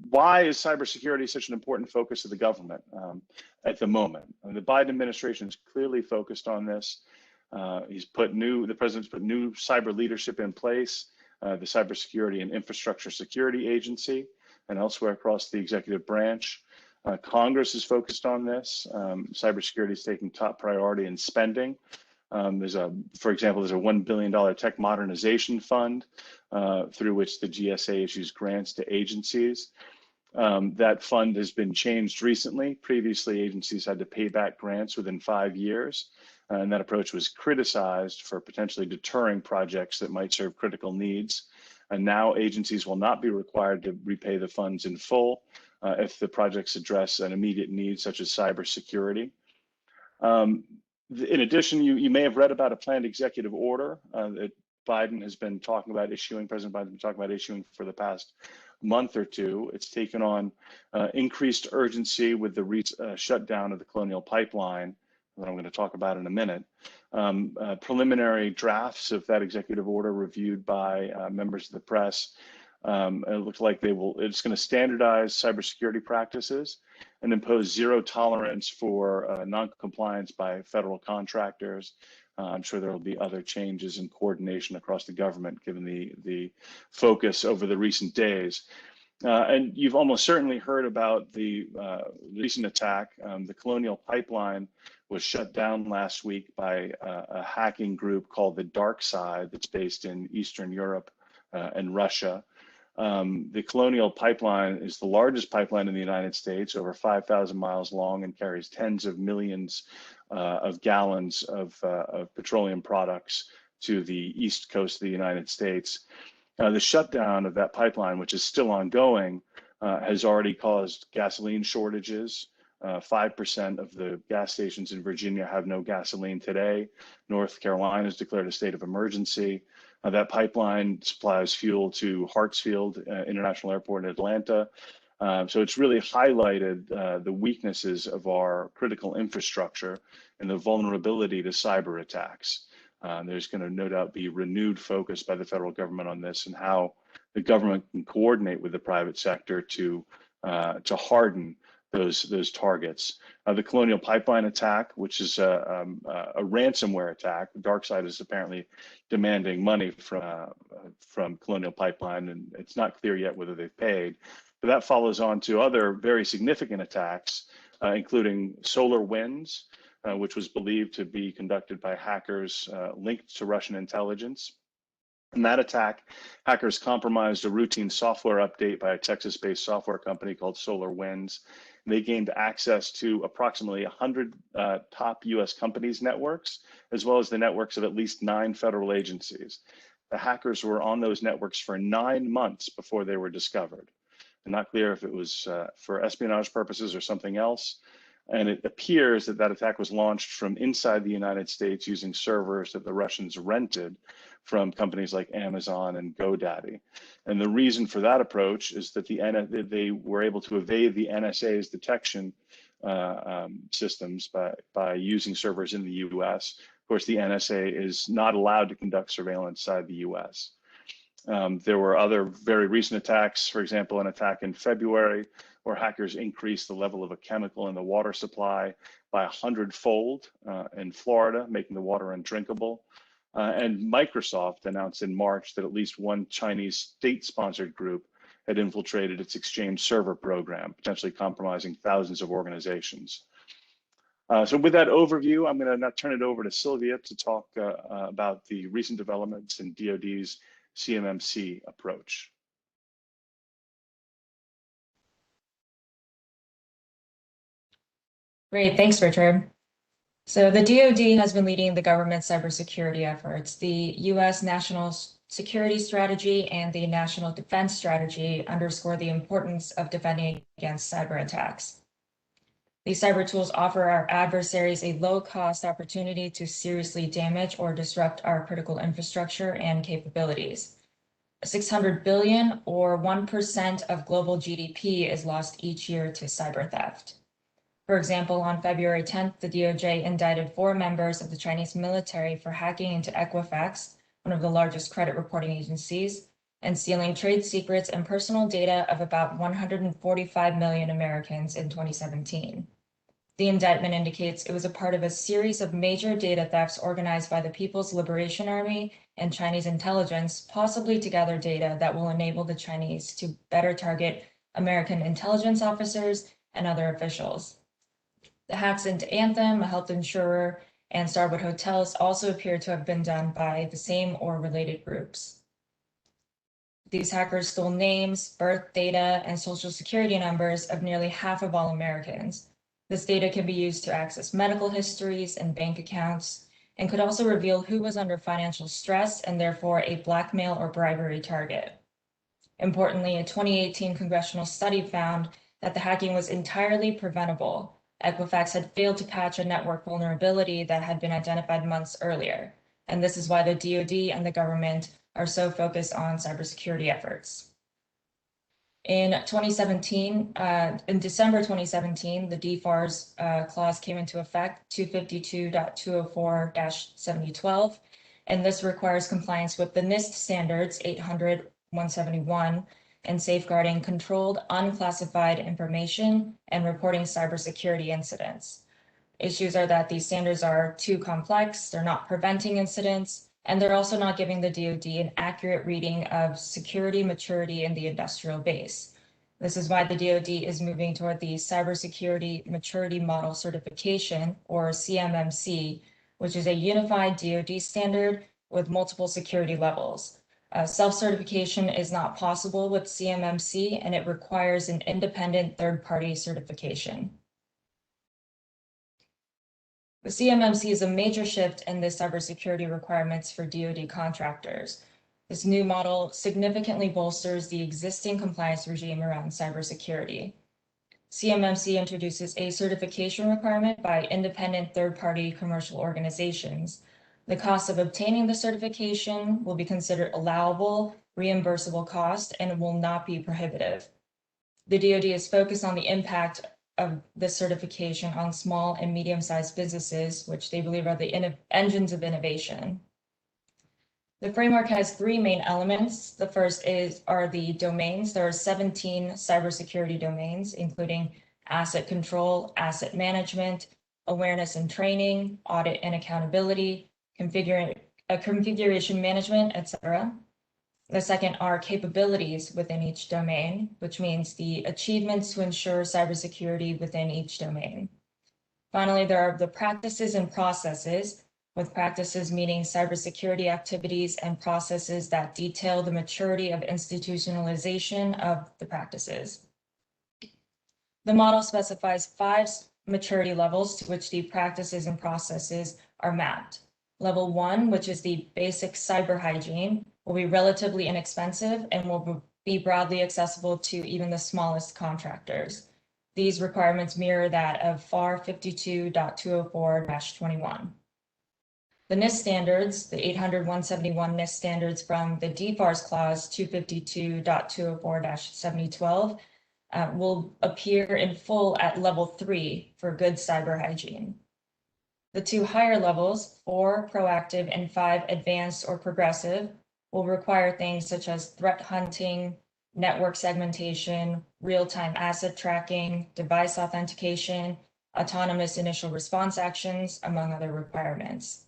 why is cybersecurity such an important focus of the government at the moment? I mean, the Biden administration is clearly focused on this. The president's put new cyber leadership in place, the Cybersecurity and Infrastructure Security Agency, and elsewhere across the executive branch. Congress is focused on this. Cybersecurity is taking top priority in spending. For example, there's a $1 billion tech modernization fund through which the GSA issues grants to agencies. That fund has been changed recently. Previously, agencies had to pay back grants within 5 years, and that approach was criticized for potentially deterring projects that might serve critical needs. And now agencies will not be required to repay the funds in full if the projects address an immediate need, such as cybersecurity. In addition, you may have read about a planned executive order that Biden has been talking about issuing, President Biden has been talking about issuing for the past month or two. It's taken on increased urgency with the shutdown of the Colonial Pipeline, that I'm going to talk about in a minute. Preliminary drafts of that executive order reviewed by members of the press. It looks like it's going to standardize cybersecurity practices and impose zero tolerance for non-compliance by federal contractors. I'm sure there will be other changes in coordination across the government, given the focus over the recent days. And you've almost certainly heard about the recent attack. The Colonial Pipeline was shut down last week by a hacking group called the Dark Side that's based in Eastern Europe and Russia. The Colonial Pipeline is the largest pipeline in the United States, over 5,000 miles long, and carries tens of millions of gallons of petroleum products to the east coast of the United States. The shutdown of that pipeline, which is still ongoing, has already caused gasoline shortages. 5% of the gas stations in Virginia have no gasoline today. North Carolina has declared a state of emergency. That pipeline supplies fuel to Hartsfield International Airport in Atlanta. So it's really highlighted the weaknesses of our critical infrastructure and the vulnerability to cyber attacks. There's going to no doubt be renewed focus by the federal government on this and how the government can coordinate with the private sector to harden those targets. The Colonial Pipeline attack, which is a ransomware attack. DarkSide is apparently demanding money from Colonial Pipeline, and it's not clear yet whether they've paid. But that follows on to other very significant attacks, including SolarWinds, which was believed to be conducted by hackers linked to Russian intelligence. In that attack, hackers compromised a routine software update by a Texas-based software company called SolarWinds. They gained access to approximately 100 top US companies' networks, as well as the networks of at least 9 federal agencies. The hackers were on those networks for 9 months before they were discovered. And not clear if it was for espionage purposes or something else. And it appears that that attack was launched from inside the United States using servers that the Russians rented from companies like Amazon and GoDaddy. And the reason for that approach is that they were able to evade the NSA's detection systems by using servers in the US. Of course, the NSA is not allowed to conduct surveillance inside the US. There were other very recent attacks, for example, an attack in February where hackers increased the level of a chemical in the water supply by 100-fold in Florida, making the water undrinkable. And Microsoft announced in March that at least one Chinese state-sponsored group had infiltrated its Exchange server program, potentially compromising thousands of organizations. So with that overview, I'm going to now turn it over to Sylvia to talk about the recent developments in DoD's CMMC approach. Great, thanks, Richard. So the DoD has been leading the government's cybersecurity efforts. The U.S. National Security Strategy and the National Defense Strategy underscore the importance of defending against cyber attacks. These cyber tools offer our adversaries a low-cost opportunity to seriously damage or disrupt our critical infrastructure and capabilities. 600 billion or 1% of global GDP is lost each year to cyber theft. For example, on February 10th, the DOJ indicted 4 members of the Chinese military for hacking into Equifax, one of the largest credit reporting agencies, and stealing trade secrets and personal data of about 145 million Americans in 2017. The indictment indicates it was a part of a series of major data thefts organized by the People's Liberation Army and Chinese intelligence, possibly to gather data that will enable the Chinese to better target American intelligence officers and other officials. The hacks into Anthem, a health insurer, and Starwood Hotels also appear to have been done by the same or related groups. These hackers stole names, birth data, and social security numbers of nearly half of all Americans. This data can be used to access medical histories and bank accounts, and could also reveal who was under financial stress and therefore a blackmail or bribery target. Importantly, a 2018 congressional study found that the hacking was entirely preventable. Equifax had failed to patch a network vulnerability that had been identified months earlier, and this is why the DoD and the government are so focused on cybersecurity efforts. In 2017, in December 2017, the DFARS clause came into effect, 252.204-7012, and this requires compliance with the NIST standards 800-171 and safeguarding controlled unclassified information and reporting cybersecurity incidents. Issues are that these standards are too complex, they're not preventing incidents, and they're also not giving the DoD an accurate reading of security maturity in the industrial base. This is why the DoD is moving toward the Cybersecurity Maturity Model Certification, or CMMC, which is a unified DoD standard with multiple security levels. Self-certification is not possible with CMMC, and it requires an independent third-party certification. The CMMC is a major shift in the cybersecurity requirements for DoD contractors. This new model significantly bolsters the existing compliance regime around cybersecurity. CMMC introduces a certification requirement by independent third-party commercial organizations. The cost of obtaining the certification will be considered allowable, reimbursable cost, and will not be prohibitive. The DoD is focused on the impact of the certification on small and medium-sized businesses, which they believe are the engines of innovation. The framework has three main elements. The first are the domains. There are 17 cybersecurity domains, including asset control, asset management, awareness and training, audit and accountability, configuration management, etc. The second are capabilities within each domain, which means the achievements to ensure cybersecurity within each domain. Finally, there are the practices and processes, with practices meaning cybersecurity activities and processes that detail the maturity of institutionalization of the practices. The model specifies 5 maturity levels to which the practices and processes are mapped. Level 1, which is the basic cyber hygiene, will be relatively inexpensive and will be broadly accessible to even the smallest contractors. These requirements mirror that of FAR 52.204-21. The NIST standards, the 800-171 NIST standards from the DFARS clause 252.204-7012 will appear in full at level 3 for good cyber hygiene. The 2 higher levels, 4 proactive and 5 advanced or progressive, will require things such as threat hunting, network segmentation, real-time asset tracking, device authentication, autonomous initial response actions, among other requirements.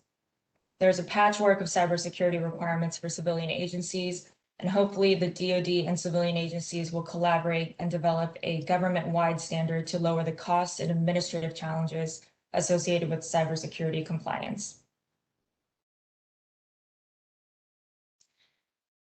There's a patchwork of cybersecurity requirements for civilian agencies, and hopefully the DoD and civilian agencies will collaborate and develop a government-wide standard to lower the costs and administrative challenges associated with cybersecurity compliance.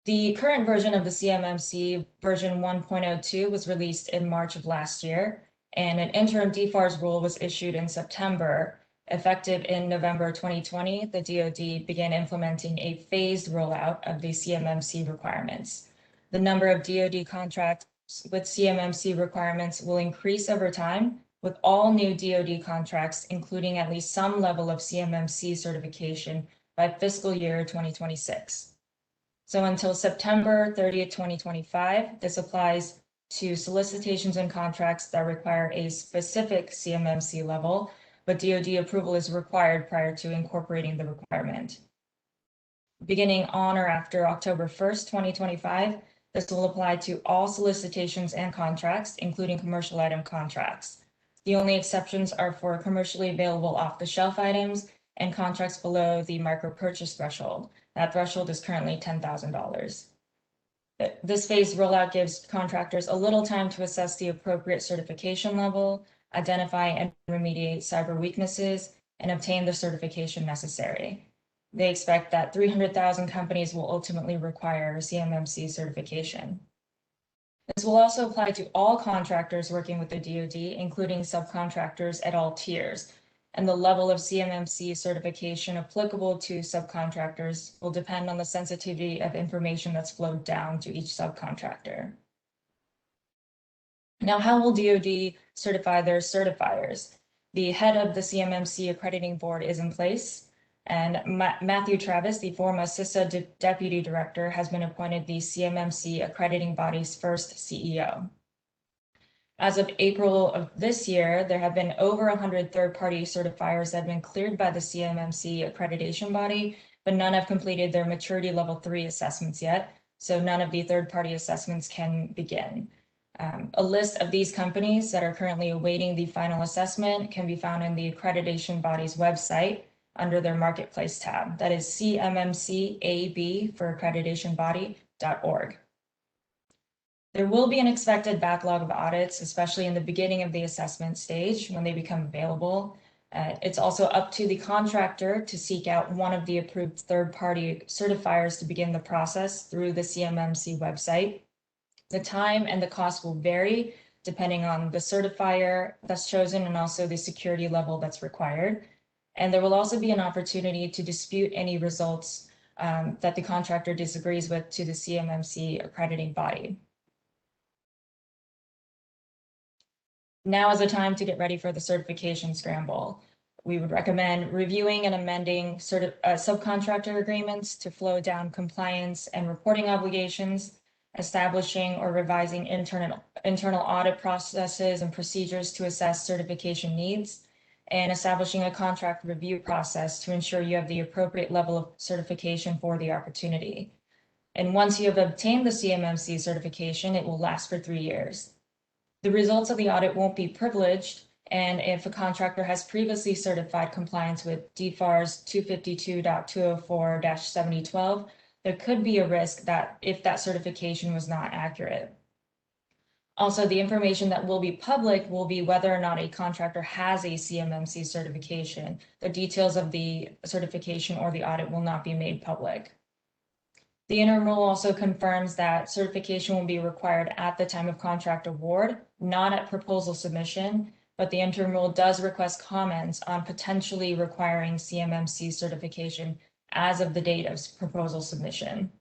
The current version of the CMMC, version 1.02, was released in March of last year, and an interim DFARS rule was issued in September. Effective in November 2020, the DoD began implementing a phased rollout of the CMMC requirements. The number of DoD contracts with CMMC requirements will increase over time, with all new DoD contracts including at least some level of CMMC certification by fiscal year 2026. So until September 30th, 2025, this applies to solicitations and contracts that require a specific CMMC level, but DoD approval is required prior to incorporating the requirement. Beginning on or after October 1st, 2025, this will apply to all solicitations and contracts, including commercial item contracts. The only exceptions are for commercially available off-the-shelf items and contracts below the micro purchase threshold. That threshold is currently $10,000. This phased rollout gives contractors a little time to assess the appropriate certification level, identify and remediate cyber weaknesses, and obtain the certification necessary. They expect that 300,000 companies will ultimately require CMMC certification. This will also apply to all contractors working with the DoD, including subcontractors at all tiers, and the level of CMMC certification applicable to subcontractors will depend on the sensitivity of information that's flowed down to each subcontractor. Now, how will DoD certify their certifiers? The head of the CMMC accrediting board is in place, and Matthew Travis, the former CISA deputy director, has been appointed the CMMC accrediting body's first CEO. As of April of this year, there have been over 100 third-party certifiers that have been cleared by the CMMC accreditation body, but none have completed their maturity level 3 assessments yet, so none of the third-party assessments can begin. A list of these companies that are currently awaiting the final assessment can be found in the accreditation body's website under their marketplace tab. That is CMMCAB for accreditationbody.org. There will be an expected backlog of audits, especially in the beginning of the assessment stage when they become available. It's also up to the contractor to seek out one of the approved third-party certifiers to begin the process through the CMMC website. The time and the cost will vary depending on the certifier that's chosen and also the security level that's required. And there will also be an opportunity to dispute any results that the contractor disagrees with to the CMMC accrediting body. Now is the time to get ready for the certification scramble. We would recommend reviewing and amending subcontractor agreements to flow down compliance and reporting obligations, establishing or revising internal audit processes and procedures to assess certification needs, and establishing a contract review process to ensure you have the appropriate level of certification for the opportunity. And once you have obtained the CMMC certification, it will last for 3 years. The results of the audit won't be privileged, and if a contractor has previously certified compliance with DFARS 252.204-7012, there could be a risk that if that certification was not accurate. Also, the information that will be public will be whether or not a contractor has a CMMC certification. The details of the certification or the audit will not be made public. The interim rule also confirms that certification will be required at the time of contract award, not at proposal submission, but the interim rule does request comments on potentially requiring CMMC certification as of the date of proposal submission.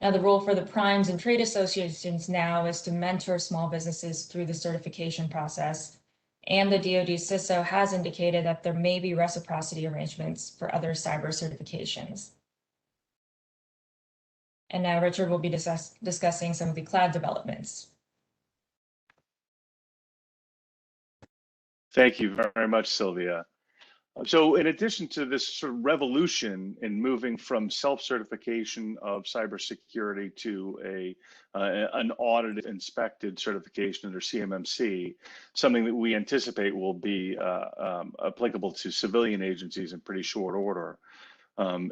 Now, the role for the primes and trade associations now is to mentor small businesses through the certification process, and the DoD CISA has indicated that there may be reciprocity arrangements for other cyber certifications. And now Richard will be discussing some of the cloud developments. Thank you very much, Sylvia. So in addition to this sort of revolution in moving from self-certification of cybersecurity to an audited, inspected certification under CMMC, something that we anticipate will be applicable to civilian agencies in pretty short order,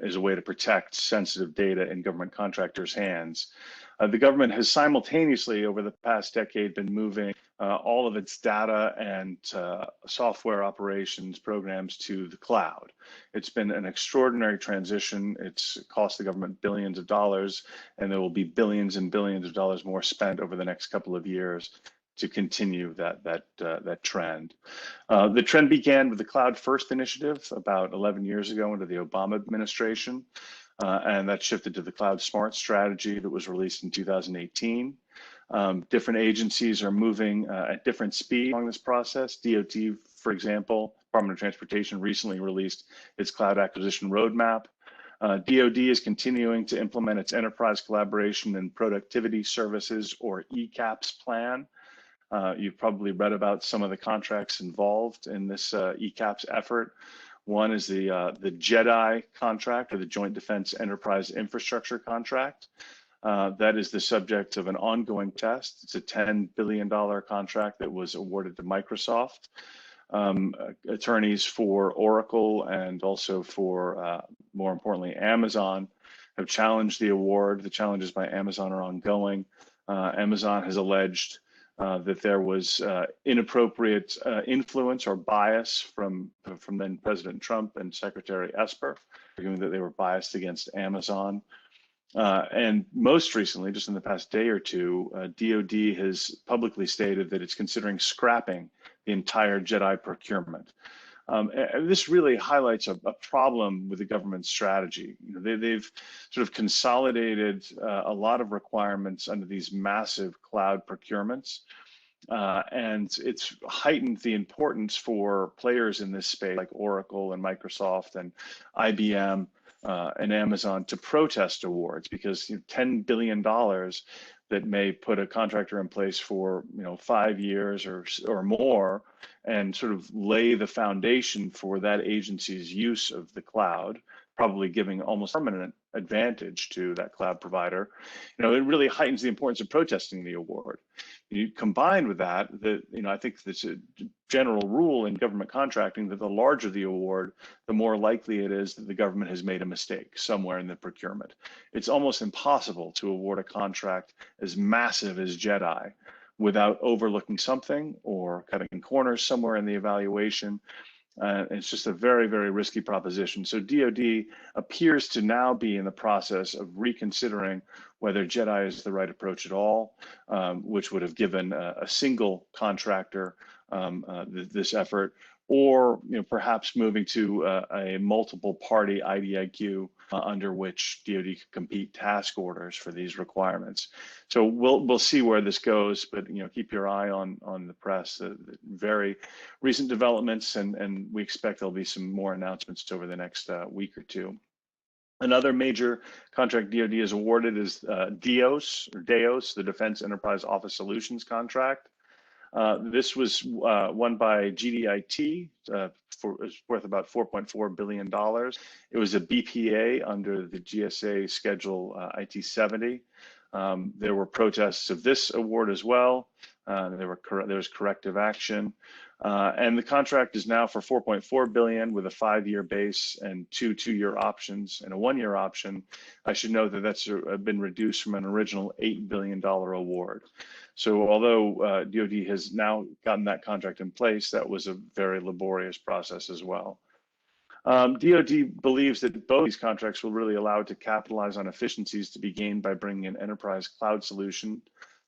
as a way to protect sensitive data in government contractors' hands. The government has simultaneously, over the past decade, been moving all of its data and software operations programs to the cloud. It's been an extraordinary transition. It's cost the government billions of dollars, and there will be billions and billions of dollars more spent over the next couple of years to continue that trend. The trend began with the Cloud First initiative about 11 years ago under the Obama administration, and that shifted to the Cloud Smart strategy that was released in 2018. Different agencies are moving at different speed along this process. DOT, for example, Department of Transportation recently released its cloud acquisition roadmap. DoD is continuing to implement its Enterprise Collaboration and Productivity Services, or ECAPS plan. You've probably read about some of the contracts involved in this ECAPS effort, One is the JEDI contract, or the Joint Defense Enterprise Infrastructure contract. That is the subject of an ongoing test. It's a $10 billion contract that was awarded to Microsoft. Attorneys for Oracle and also for, more importantly, Amazon have challenged the award. The challenges by Amazon are ongoing. Amazon has alleged that there was inappropriate influence or bias from then President Trump and Secretary Esper, arguing that they were biased against Amazon. And most recently, just in the past day or two, DoD has publicly stated that it's considering scrapping the entire JEDI procurement. And this really highlights a problem with the government's strategy. You know, they've sort of consolidated a lot of requirements under these massive cloud procurements. And it's heightened the importance for players in this space like Oracle and Microsoft and IBM and Amazon to protest awards, because $10 billion that may put a contractor in place for 5 years or more, and sort of lay the foundation for that agency's use of the cloud, probably giving almost permanent advantage to that cloud provider. It really heightens the importance of protesting the award. You combine with that, I think there's a general rule in government contracting that the larger the award, the more likely it is that the government has made a mistake somewhere in the procurement. It's almost impossible to award a contract as massive as JEDI without overlooking something or cutting corners somewhere in the evaluation. It's just a very, very risky proposition. So DoD appears to now be in the process of reconsidering whether JEDI is the right approach at all, which would have given a single contractor this effort, or perhaps moving to a multiple party IDIQ under which DoD could compete task orders for these requirements. So we'll see where this goes, but keep your eye on the press. Very recent developments, and we expect there'll be some more announcements over the next week or two. Another major contract DoD is awarded is DEOS, the Defense Enterprise Office Solutions contract. This was won by GDIT it's worth about $4.4 billion. It was a BPA under the GSA Schedule IT-70. There were protests of this award as well. There was corrective action. And the contract is now for $4.4 billion with a 5-year base and two-year options and a 1-year option. I should note that that's been reduced from an original $8 billion award. So although DoD has now gotten that contract in place, that was a very laborious process as well. DoD believes that both these contracts will really allow it to capitalize on efficiencies to be gained by bringing an enterprise cloud solution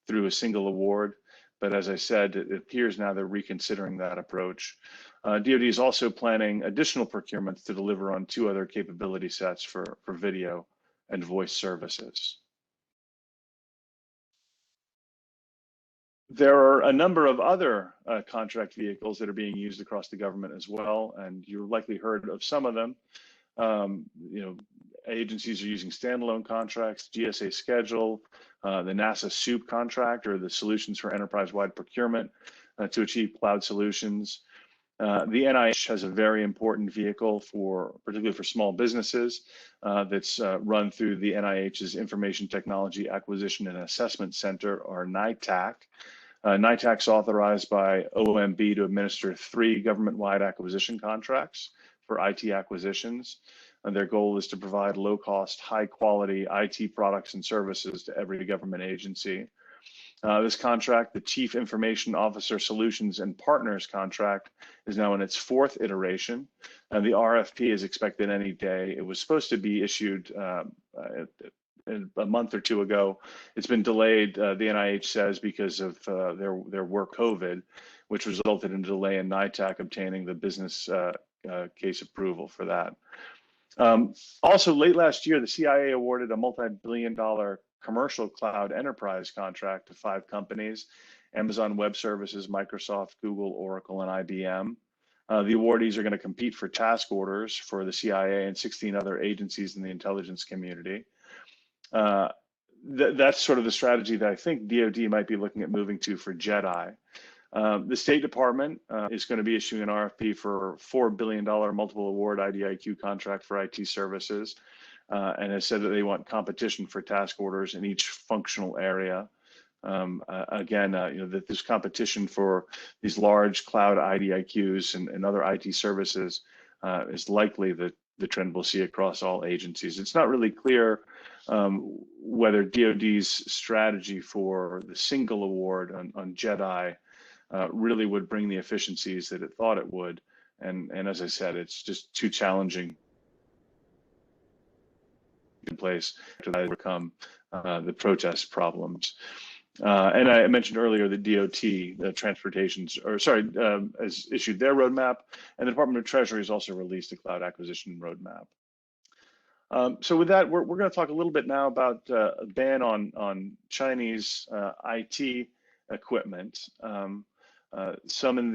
through a single award. But as I said, it appears now they're reconsidering that approach. DoD is also planning additional procurements to deliver on 2 other capability sets for video and voice services. There are a number of other contract vehicles that are being used across the government as well, and you've likely heard of some of them. Agencies are using standalone contracts, GSA Schedule, the NASA SOUP contract, or the Solutions for Enterprise-Wide Procurement to achieve cloud solutions. The NIH has a very important vehicle particularly for small businesses that's run through the NIH's Information Technology Acquisition and Assessment Center, or NITAC. NITAC's authorized by OMB to administer 3 government-wide acquisition contracts for IT acquisitions. And their goal is to provide low-cost, high-quality IT products and services to every government agency. This contract, the Chief Information Officer Solutions and Partners contract, is now in its 4th iteration, and the RFP is expected any day. It was supposed to be issued a month or 2 ago. It's been delayed, the NIH says, because of their work COVID, which resulted in a delay in NITAC obtaining the business case approval for that. Also, late last year, the CIA awarded a multi-billion-dollar commercial cloud enterprise contract to 5 companies: Amazon Web Services, Microsoft, Google, Oracle, and IBM. The awardees are going to compete for task orders for the CIA and 16 other agencies in the intelligence community. That's sort of the strategy that I think DoD might be looking at moving to for JEDI. The State Department is going to be issuing an RFP for $4 billion multiple award IDIQ contract for IT services, and has said that they want competition for task orders in each functional area. Again, that this competition for these large cloud IDIQs and other IT services is likely the trend we'll see across all agencies. It's not really clear whether DoD's strategy for the single award on JEDI really would bring the efficiencies that it thought it would. And as I said, it's just too challenging in place to overcome the protest problems. And I mentioned earlier the DOT, the has issued their roadmap, and the Department of Treasury has also released a cloud acquisition roadmap. So with that, we're going to talk a little bit now about a ban on Chinese IT equipment. Some in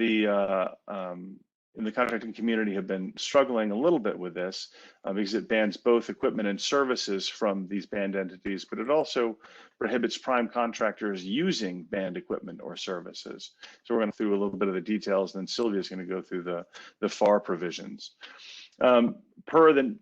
the contracting community have been struggling a little bit with this because it bans both equipment and services from these banned entities, but it also prohibits prime contractors using banned equipment or services. So we're going to go through a little bit of the details, and then Sylvia is going to go through the FAR provisions. Per the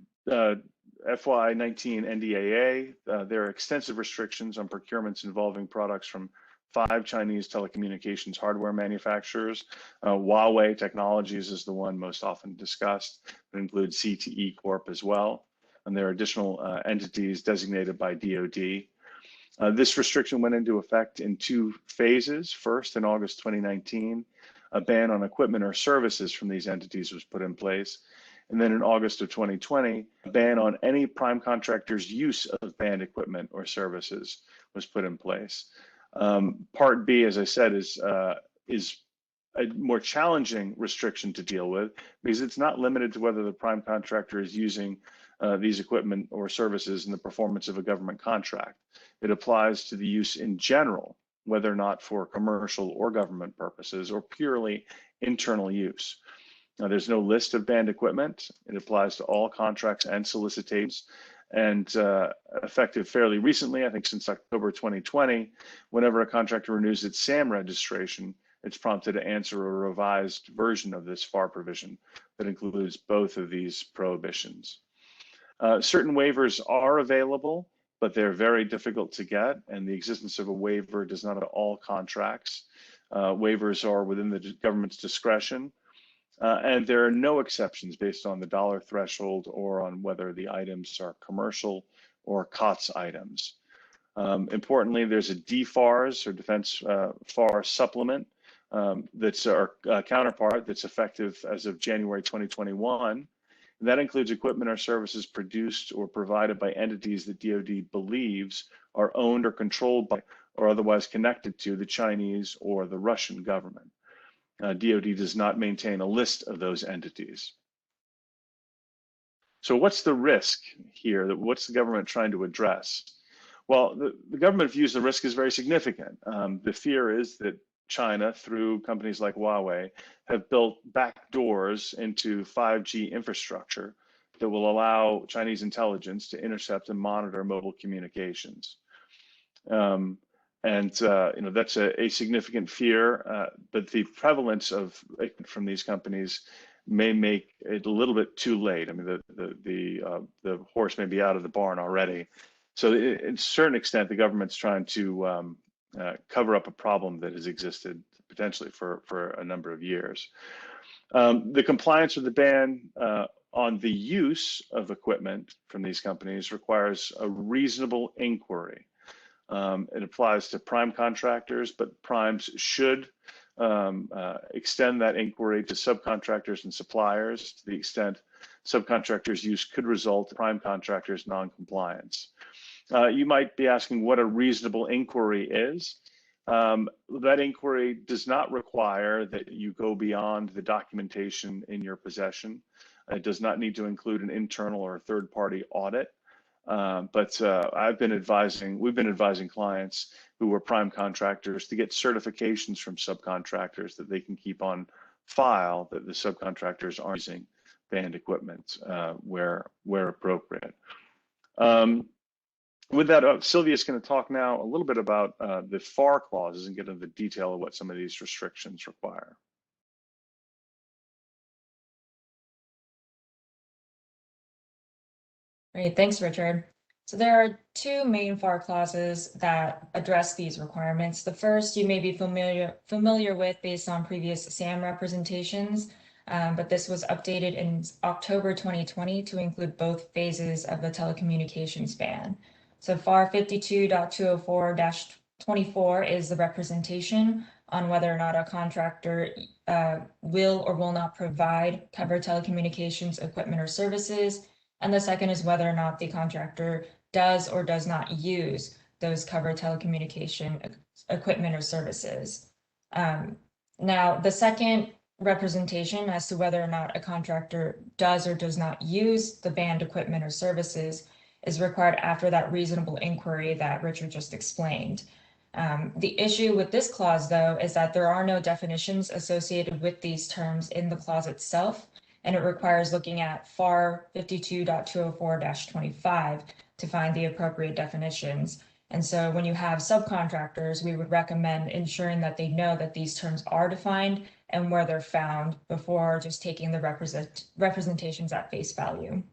FY19 NDAA, there are extensive restrictions on procurements involving products from 5 Chinese telecommunications hardware manufacturers. Huawei Technologies is the one most often discussed. It includes CTE Corp as well. And there are additional entities designated by DoD. This restriction went into effect in 2 phases. First, in August 2019, a ban on equipment or services from these entities was put in place. And then in August of 2020, a ban on any prime contractor's use of banned equipment or services was put in place. Part B, as I said, is a more challenging restriction to deal with because it's not limited to whether the prime contractor is using these equipment or services in the performance of a government contract. It applies to the use in general, whether or not for commercial or government purposes or purely internal use. Now, there's no list of banned equipment. It applies to all contracts and solicitations. And effective fairly recently, I think since October 2020, whenever a contractor renews its SAM registration, it's prompted to answer a revised version of this FAR provision that includes both of these prohibitions. Certain waivers are available, but they're very difficult to get, and the existence of a waiver does not apply to all contracts. Waivers are within the government's discretion. And there are no exceptions based on the dollar threshold or on whether the items are commercial or COTS items. Importantly, there's a DFARS or Defense FAR supplement that's our counterpart that's effective as of January 2021. And that includes equipment or services produced or provided by entities that DoD believes are owned or controlled by or otherwise connected to the Chinese or the Russian government. DoD does not maintain a list of those entities. So what's the risk here? What's the government trying to address? Well, the government views the risk as very significant. The fear is that China, through companies like Huawei, have built back doors into 5G infrastructure that will allow Chinese intelligence to intercept and monitor mobile communications. That's a significant fear, but the prevalence of from these companies may make it a little bit too late. I mean, the horse may be out of the barn already. So, to a certain extent, the government's trying to cover up a problem that has existed potentially for a number of years. The compliance with the ban on the use of equipment from these companies requires a reasonable inquiry. It applies to prime contractors, but primes should extend that inquiry to subcontractors and suppliers to the extent subcontractors' use could result in prime contractors' non-compliance. You might be asking what a reasonable inquiry is. That inquiry does not require that you go beyond the documentation in your possession. It does not need to include an internal or third-party audit. But we've been advising clients who were prime contractors to get certifications from subcontractors that they can keep on file that the subcontractors aren't using banned equipment where appropriate. With that, Sylvia is going to talk now a little bit about the FAR clauses and get into the detail of what some of these restrictions require. Great, thanks, Richard. So there are two main FAR clauses that address these requirements. The first you may be familiar with based on previous SAM representations, but this was updated in October 2020 to include both phases of the telecommunications ban. So FAR 52.204-24 is the representation on whether or not a contractor will or will not provide covered telecommunications equipment or services. And the second is whether or not the contractor does or does not use those covered telecommunication equipment or services. Now, the second representation as to whether or not a contractor does or does not use the banned equipment or services is required after that reasonable inquiry that Richard just explained. The issue with this clause, though, is that there are no definitions associated with these terms in the clause itself, and it requires looking at FAR 52.204-25 to find the appropriate definitions. And so when you have subcontractors, we would recommend ensuring that they know that these terms are defined and where they're found before just taking the representations at face value.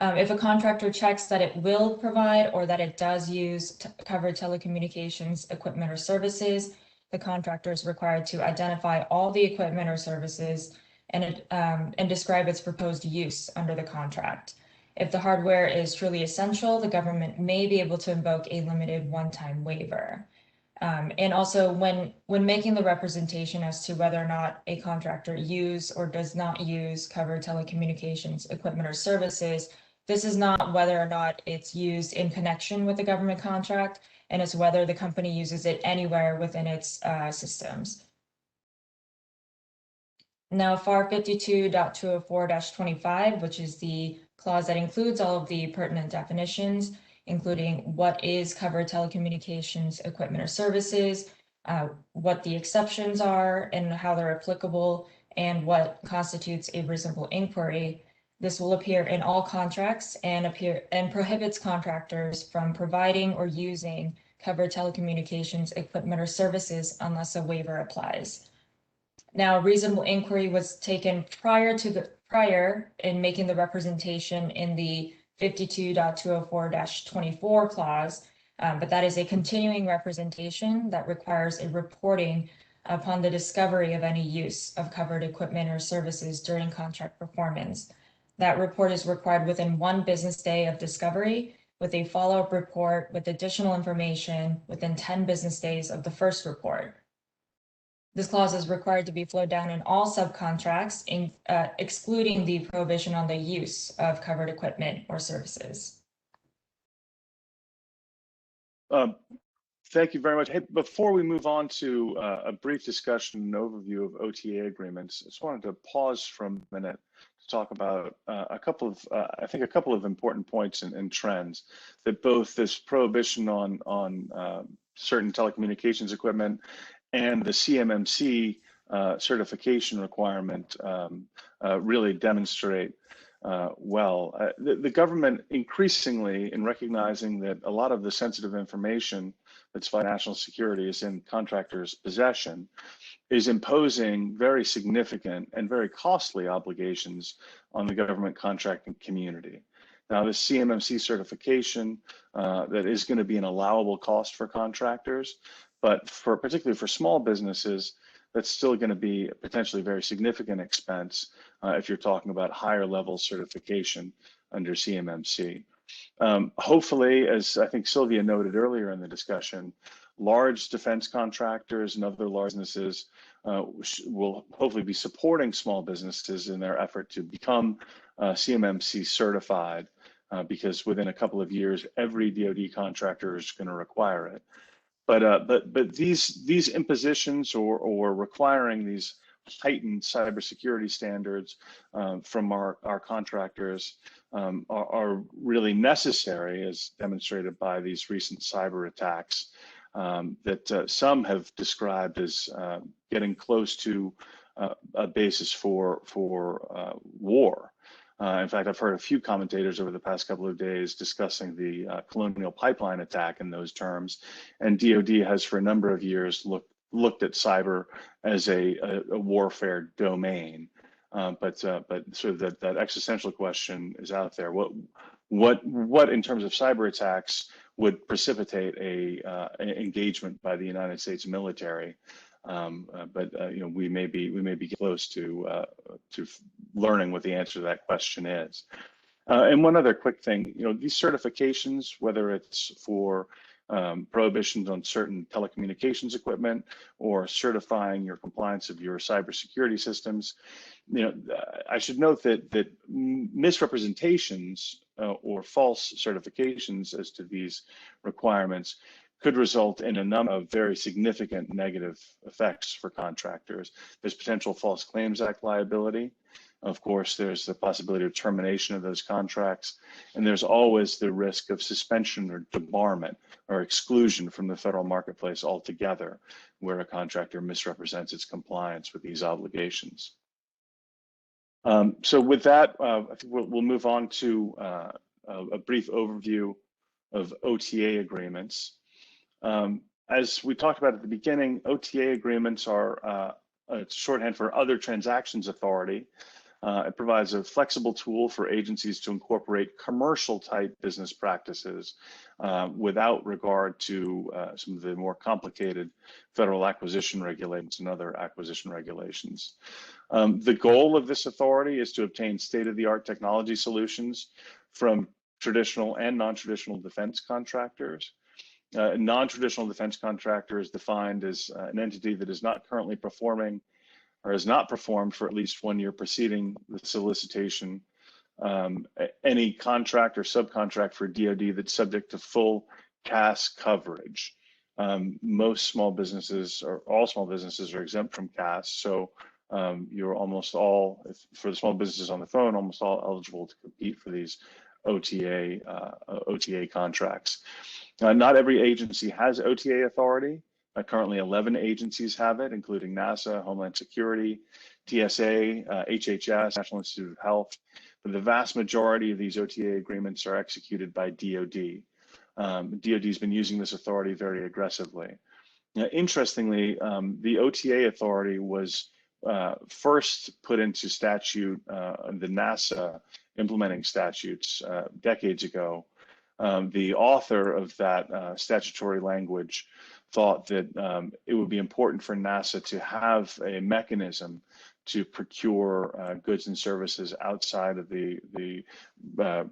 If a contractor checks that it will provide or that it does use covered telecommunications equipment or services, the contractor is required to identify all the equipment or services and describe its proposed use under the contract. If the hardware is truly essential, the government may be able to invoke a limited one-time waiver. And also when making the representation as to whether or not a contractor use or does not use covered telecommunications equipment or services, this is not whether or not it's used in connection with the government contract, and it's whether the company uses it anywhere within its systems. Now, FAR 52.204-25, which is the clause that includes all of the pertinent definitions, including what is covered telecommunications equipment or services, what the exceptions are and how they're applicable, and what constitutes a reasonable inquiry. This will appear in all contracts and prohibits contractors from providing or using covered telecommunications equipment or services unless a waiver applies. Now, reasonable inquiry was taken prior in making the representation in the 52.204-24 clause, but that is a continuing representation that requires a reporting upon the discovery of any use of covered equipment or services during contract performance. That report is required within 1 business day of discovery, with a follow-up report with additional information within 10 business days of the first report. This clause is required to be flowed down in all subcontracts, excluding the prohibition on the use of covered equipment or services. Thank you very much. Hey, before we move on to a brief discussion and overview of OTA agreements, I just wanted to pause for a minute to talk about a couple of important points and trends that both this prohibition on certain telecommunications equipment and the CMMC certification requirement really demonstrate well. The government increasingly, in recognizing that a lot of the sensitive information that's for national security is in contractors' possession, is imposing very significant and very costly obligations on the government contracting community. Now, the CMMC certification that is going to be an allowable cost for contractors, but particularly for small businesses, that's still going to be a potentially very significant expense if you're talking about higher level certification under CMMC. Hopefully, as I think Sylvia noted earlier in the discussion, large defense contractors and other large businesses will hopefully be supporting small businesses in their effort to become CMMC certified, because within a couple of years, every DoD contractor is going to require it. But these impositions or requiring these heightened cybersecurity standards from our contractors are really necessary, as demonstrated by these recent cyber attacks that some have described as getting close to a basis for war. In fact, I've heard a few commentators over the past couple of days discussing the Colonial Pipeline attack in those terms, and DoD has for a number of years looked at cyber as a warfare domain. But sort of that existential question is out there. What in terms of cyber attacks would precipitate an engagement by the United States military? We may be close to learning what the answer to that question is. And one other quick thing, these certifications, whether it's for prohibitions on certain telecommunications equipment or certifying your compliance of your cybersecurity systems, I should note that misrepresentations or false certifications as to these requirements could result in a number of very significant negative effects for contractors. There's potential False Claims Act liability. Of course, there's the possibility of termination of those contracts, and there's always the risk of suspension or debarment or exclusion from the federal marketplace altogether, where a contractor misrepresents its compliance with these obligations. So with that, I think we'll move on to a brief overview of OTA agreements. As we talked about at the beginning, OTA agreements are shorthand for Other Transactions Authority. It provides a flexible tool for agencies to incorporate commercial type business practices without regard to some of the more complicated federal acquisition regulations and other acquisition regulations. The goal of this authority is to obtain state-of-the-art technology solutions from traditional and non-traditional defense contractors. Non-traditional defense contractor is defined as an entity that is not currently performing or has not performed for at least 1 year preceding the solicitation any contract or subcontract for DoD that's subject to full CAS coverage. Most small businesses, or all small businesses, are exempt from CAS, so you're almost all, for the small businesses on the phone, almost all eligible to compete for these OTA contracts. Not every agency has OTA authority. Currently 11 agencies have it, including NASA, Homeland Security, TSA, HHS, National Institute of Health. But the vast majority of these OTA agreements are executed by DoD. DoD has been using this authority very aggressively. Interestingly, the OTA authority was first put into statute, the NASA implementing statutes decades ago. The author of that statutory language thought that it would be important for NASA to have a mechanism to procure goods and services outside of the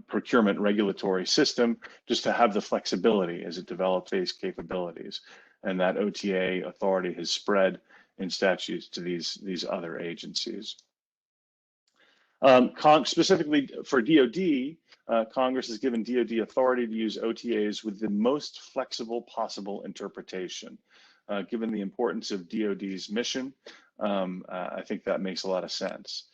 procurement regulatory system, just to have the flexibility as it develops these capabilities. And that OTA authority has spread in statutes to these other agencies. Specifically for DoD, Congress has given DoD authority to use OTAs with the most flexible possible interpretation. Given the importance of DoD's mission, I think that makes a lot of sense.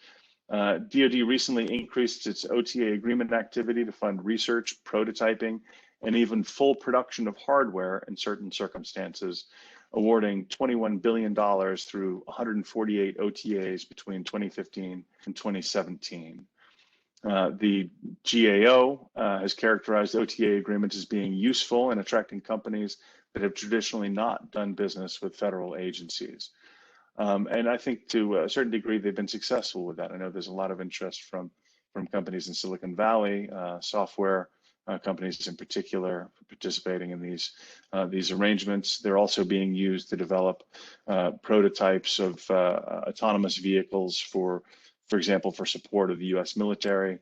DoD recently increased its OTA agreement activity to fund research, prototyping, and even full production of hardware in certain circumstances, awarding $21 billion through 148 OTAs between 2015 and 2017. The GAO has characterized OTA agreements as being useful in attracting companies that have traditionally not done business with federal agencies. And I think to a certain degree, they've been successful with that. I know there's a lot of interest from companies in Silicon Valley, software companies in particular, participating in these arrangements. They're also being used to develop prototypes of autonomous vehicles for example, for support of the U.S. military,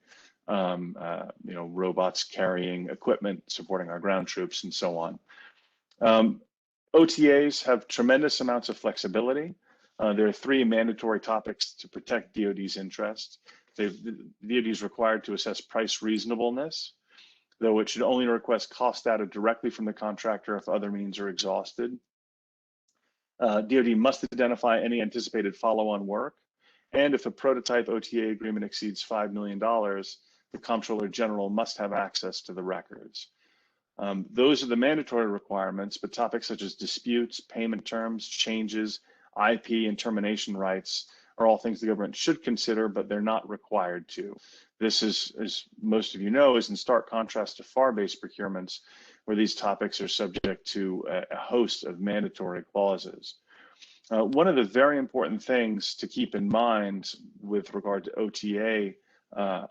robots carrying equipment, supporting our ground troops, and so on. OTAs have tremendous amounts of flexibility. There are 3 mandatory topics to protect DoD's interests. DoD is required to assess price reasonableness, though it should only request cost data directly from the contractor if other means are exhausted. DoD must identify any anticipated follow-on work. And if a prototype OTA agreement exceeds $5 million, the Comptroller General must have access to the records. Those are the mandatory requirements, but topics such as disputes, payment terms, changes, IP, and termination rights are all things the government should consider, but they're not required to. This is, as most of you know, is in stark contrast to FAR-based procurements, where these topics are subject to a host of mandatory clauses. One of the very important things to keep in mind with regard to OTA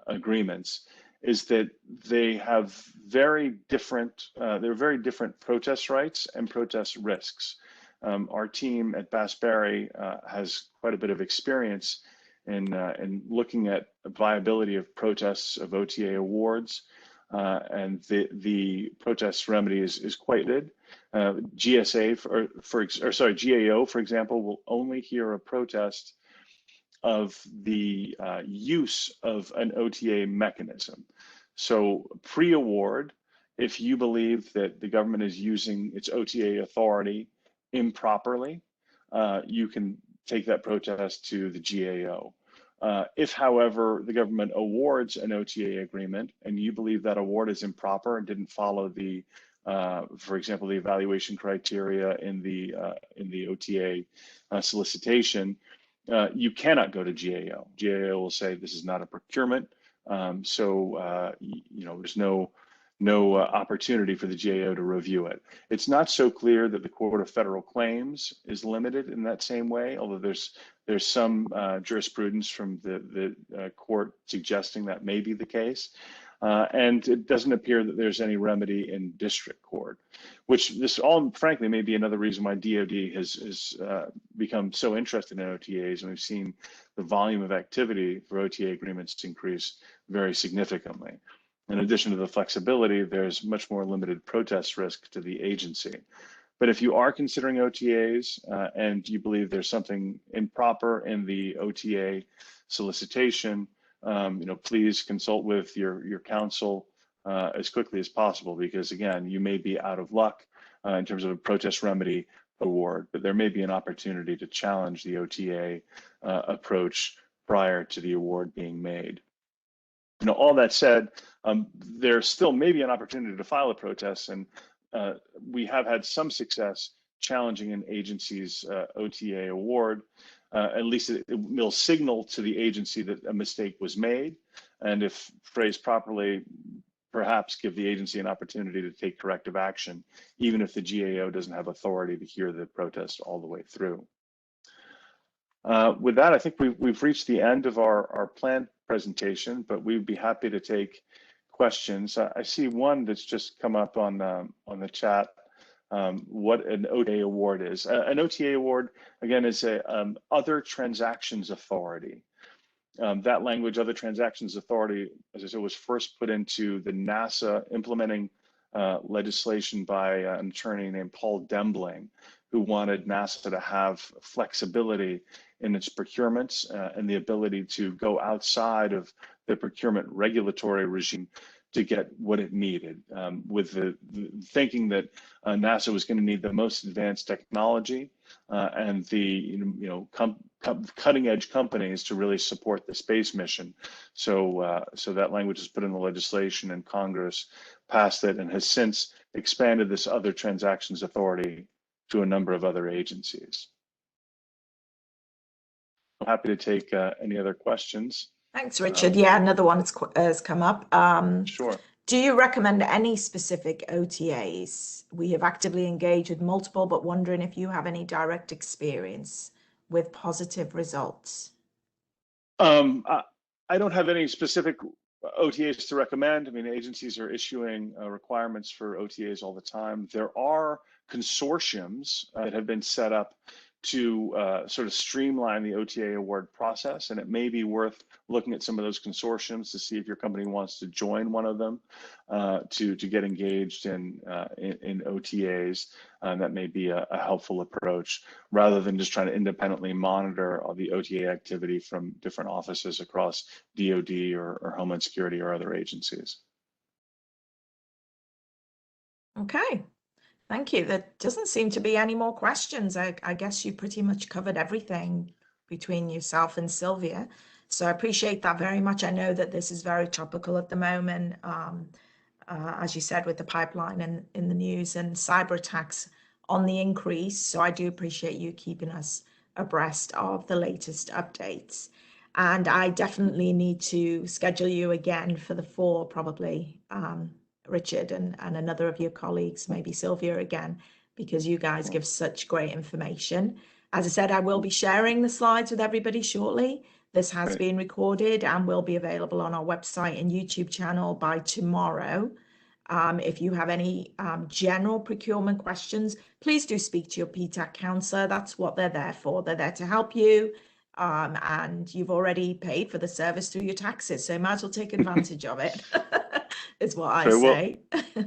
agreements is that they have very different, they're very different protest rights and protest risks. Our team at Bass Berry has quite a bit of experience in looking at the viability of protests of OTA awards, and the protest remedy is quite good. GSA, GAO, for example, will only hear a protest of the use of an OTA mechanism. So pre-award, if you believe that the government is using its OTA authority improperly, you can take that protest to the GAO. If, however, the government awards an OTA agreement and you believe that award is improper and didn't follow the, for example, the evaluation criteria in the OTA solicitation, you cannot go to GAO. GAO will say this is not a procurement, there's no opportunity for the GAO to review it. It's not so clear that the Court of Federal Claims is limited in that same way, although there's some jurisprudence from the court suggesting that may be the case. And it doesn't appear that there's any remedy in district court, which this all, frankly, may be another reason why DoD has become so interested in OTAs, and we've seen the volume of activity for OTA agreements to increase very significantly. In addition to the flexibility, there's much more limited protest risk to the agency. But if you are considering OTAs and you believe there's something improper in the OTA solicitation, please consult with your counsel as quickly as possible, because again, you may be out of luck in terms of a protest remedy award, but there may be an opportunity to challenge the OTA approach prior to the award being made. All that said, there still may be an opportunity to file a protest, and we have had some success challenging an agency's OTA award. At least it will signal to the agency that a mistake was made, and if phrased properly, perhaps give the agency an opportunity to take corrective action, even if the GAO doesn't have authority to hear the protest all the way through. With that, I think we've reached the end of our planned presentation, but we'd be happy to take questions. I see one that's just come up on the chat. What an OTA award is. An OTA award, again, is a other transactions authority. That language, other transactions authority, as I said, was first put into the NASA implementing legislation by an attorney named Paul Dembling, who wanted NASA to have flexibility in its procurements and the ability to go outside of the procurement regulatory regime to get what it needed, with the thinking that NASA was going to need the most advanced technology and the cutting edge companies to really support the space mission. So that language is put in the legislation, and Congress passed it and has since expanded this other transactions authority to a number of other agencies. I'm happy to take any other questions. Thanks, Richard. Yeah, another one has come up. Sure. Do you recommend any specific OTAs? We have actively engaged with multiple, but wondering if you have any direct experience with positive results. I don't have any specific OTAs to recommend. I mean, agencies are issuing requirements for OTAs all the time. There are consortiums that have been set up to sort of streamline the OTA award process, and it may be worth looking at some of those consortiums to see if your company wants to join one of them to get engaged in OTAs. That may be a helpful approach, rather than just trying to independently monitor all the OTA activity from different offices across DoD or Homeland Security or other agencies. Okay. Thank you. There doesn't seem to be any more questions. I guess you pretty much covered everything between yourself and Sylvia. So I appreciate that very much. I know that this is very topical at the moment, as you said, with the pipeline and in the news and cyber attacks on the increase. So I do appreciate you keeping us abreast of the latest updates. And I definitely need to schedule you again for the fall, probably, Richard, and another of your colleagues, maybe Sylvia again, because you guys give such great information. As I said, I will be sharing the slides with everybody shortly. This has been recorded and will be available on our website and YouTube channel by tomorrow. If you have any general procurement questions, please do speak to your PTAC counselor. That's what they're there for. They're there to help you. And you've already paid for the service through your taxes, so you might as well take advantage of it, is what I say.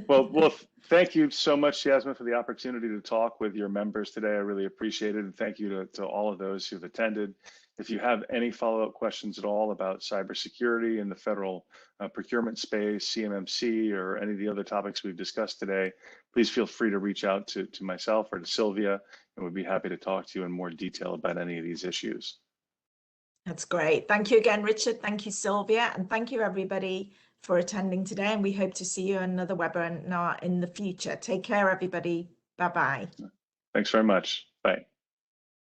Well, thank you so much, Yasmin, for the opportunity to talk with your members today. I really appreciate it. And thank you to all of those who've attended. If you have any follow-up questions at all about cybersecurity in the federal procurement space, CMMC, or any of the other topics we've discussed today, please feel free to reach out to myself or to Sylvia, and we'd be happy to talk to you in more detail about any of these issues. That's great. Thank you again, Richard. Thank you, Sylvia. And thank you, everybody, for attending today. And we hope to see you on another webinar in the future. Take care, everybody. Bye-bye. Thanks very much. Bye.